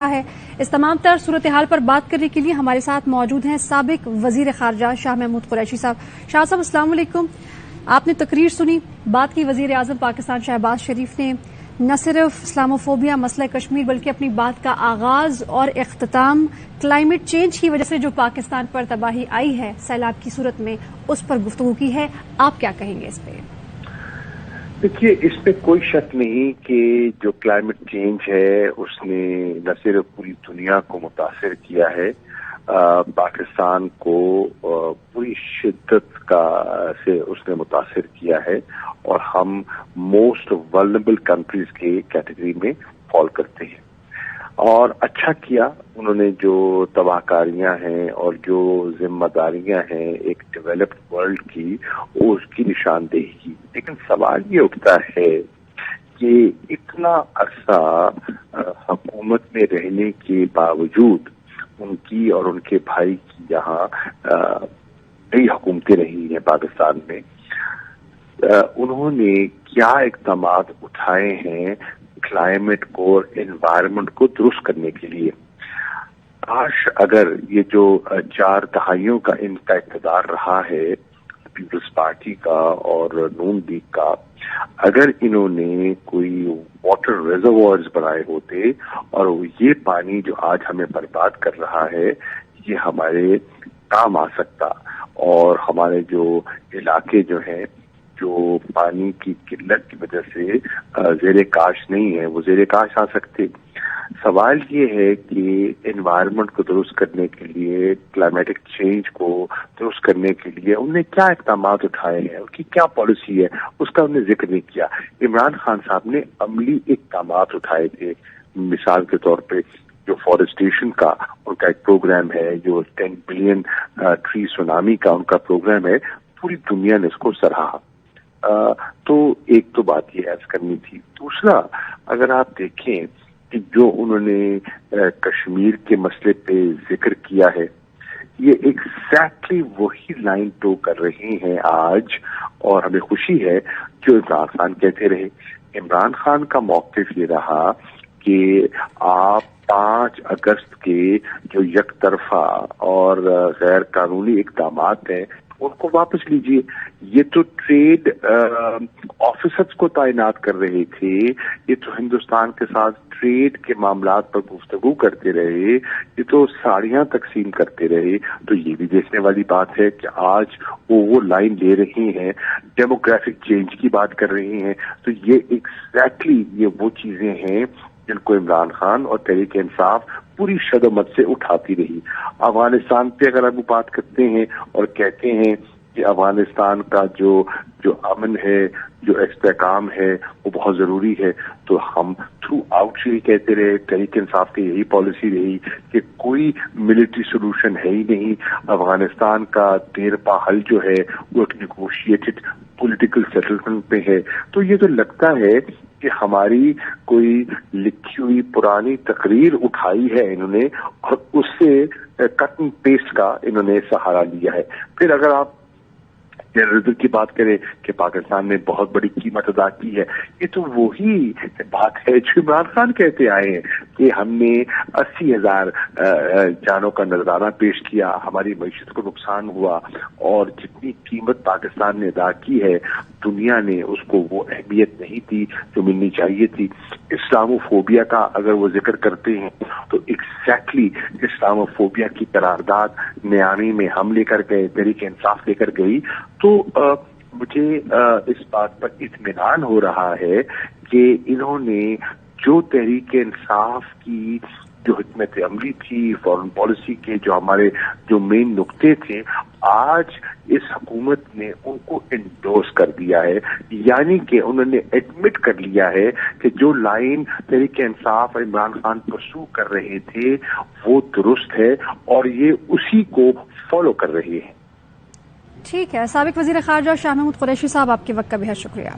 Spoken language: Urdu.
ہے اس تمام تر صورتحال پر بات کرنے کے لیے ہمارے ساتھ موجود ہیں سابق وزیر خارجہ شاہ محمود قریشی صاحب۔ شاہ صاحب السلام علیکم۔ آپ نے تقریر سنی، بات کی وزیر اعظم پاکستان شہباز شریف نے نہ صرف اسلاموفوبیا مسئلہ کشمیر بلکہ اپنی بات کا آغاز اور اختتام کلائمیٹ چینج کی وجہ سے جو پاکستان پر تباہی آئی ہے سیلاب کی صورت میں اس پر گفتگو کی ہے۔ آپ کیا کہیں گے اس پہ؟ دیکھیے، اس پہ کوئی شک نہیں کہ جو کلائمیٹ چینج ہے اس نے نہ صرف پوری دنیا کو متاثر کیا ہے، پاکستان کو پوری شدت سے اس نے متاثر کیا ہے اور ہم موسٹ ولنریبل کنٹریز کے کیٹیگری میں فال کرتے ہیں۔ اور اچھا کیا انہوں نے جو تباہ کاریاں ہیں اور جو ذمہ داریاں ہیں ایک ڈیولپڈ ورلڈ کی، اس کی نشاندہی کی۔ لیکن سوال یہ اٹھتا ہے کہ اتنا عرصہ حکومت میں رہنے کے باوجود ان کی اور ان کے بھائی کی یہاں کئی حکومتیں رہی ہیں پاکستان میں، انہوں نے کیا اقدامات اٹھائے ہیں کلائمیٹ کو اور انوائرمنٹ کو درست کرنے کے لیے۔ کاش اگر یہ جو 4 دہائیوں کا ان کا اقتدار رہا ہے پیپلز پارٹی کا اور نون لیگ کا، اگر انہوں نے کوئی واٹر ریزروائرز بنائے ہوتے اور یہ پانی جو آج ہمیں برباد کر رہا ہے یہ ہمارے کام آ سکتا، اور ہمارے جو علاقے جو ہیں جو پانی کی قلت کی وجہ سے زیر کاش نہیں ہے وہ زیر کاش آ سکتے۔ سوال یہ ہے کہ انوائرمنٹ کو درست کرنے کے لیے، کلائمیٹک چینج کو درست کرنے کے لیے انہوں نے کیا اقدامات اٹھائے ہیں، ان کی کیا پالیسی ہے، اس کا انہوں نے ذکر نہیں کیا۔ عمران خان صاحب نے عملی اقدامات اٹھائے تھے، مثال کے طور پہ جو فارسٹیشن کا ان کا ایک پروگرام ہے، جو 10 بلین ٹری سونامی کا ان کا پروگرام ہے، پوری دنیا نے اس کو سراہا۔ تو ایک تو بات یہ عرض کرنی تھی۔ دوسرا، اگر آپ دیکھیں کہ جو انہوں نے کشمیر کے مسئلے پہ ذکر کیا ہے، یہ ایگزیکٹلی وہی لائن ٹو کر رہے ہیں آج، اور ہمیں خوشی ہے جو عمران خان کہتے رہے۔ عمران خان کا موقف یہ رہا کہ آپ 5 اگست کے جو یک طرفہ اور غیر قانونی اقدامات ہیں ان کو واپس لیجیے۔ یہ تو ٹریڈ آفیسرز کو تعینات کر رہے تھے، یہ تو ہندوستان کے ساتھ ٹریڈ کے معاملات پر گفتگو کرتے رہے، یہ تو ساڑیاں تقسیم کرتے رہے۔ تو یہ بھی دیکھنے والی بات ہے کہ آج وہ لائن لے رہے ہیں، ڈیموگرافک چینج کی بات کر رہے ہیں۔ تو یہ ایگزیکٹلی یہ وہ چیزیں ہیں جن کو عمران خان اور تحریک انصاف پوری شدت سے اٹھاتی رہی۔ افغانستان پہ اگر ہم بات کرتے ہیں اور کہتے ہیں کہ افغانستان کا جو امن ہے، جو استحکام ہے وہ بہت ضروری ہے، تو ہم تھرو آؤٹ یہی کہتے رہے، تحریک انصاف کی یہی پالیسی رہی کہ کوئی ملٹری سولوشن ہے ہی نہیں، افغانستان کا دیرپا حل جو ہے وہ ایک نیگوشیٹڈ پولیٹیکل سیٹلمنٹ پہ ہے۔ تو یہ تو لگتا ہے کہ ہماری کوئی لکھی ہوئی پرانی تقریر اٹھائی ہے انہوں نے اور اس سے کٹ اینڈ پیسٹ کا انہوں نے سہارا لیا ہے۔ پھر اگر آپ ٹیررزم کی بات کریں کہ پاکستان نے بہت بڑی قیمت ادا کی ہے، یہ تو وہی بات ہے جو عمران خان کہتے آئے ہیں کہ ہم نے 80,000 جانوں کا نذرانہ پیش کیا، ہماری معیشت کو نقصان ہوا، اور جتنی قیمت پاکستان نے ادا کی ہے دنیا نے اس کو وہ اہمیت نہیں دی جو ملنی چاہیے تھی۔ اسلاموفوبیا کا اگر وہ ذکر کرتے ہیں تو ایگزیکٹلی اسلاموفوبیا کی قرارداد 99 میں ہم لے کر گئے، تحریک انصاف لے کر گئی۔ تو مجھے اس بات پر اطمینان ہو رہا ہے کہ انہوں نے جو تحریک انصاف کی جو حکمت عملی تھی، فارن پالیسی کے جو ہمارے جو مین نقطے تھے، آج اس حکومت نے ان کو انڈورس کر دیا ہے، یعنی کہ انہوں نے ایڈمٹ کر لیا ہے کہ جو لائن تحریک انصاف اور عمران خان پرسو کر رہے تھے وہ درست ہے اور یہ اسی کو فالو کر رہے ہیں۔ ٹھیک ہے، سابق وزیر خارجہ شاہ محمود قریشی صاحب، آپ کے وقت کا بہت شکریہ۔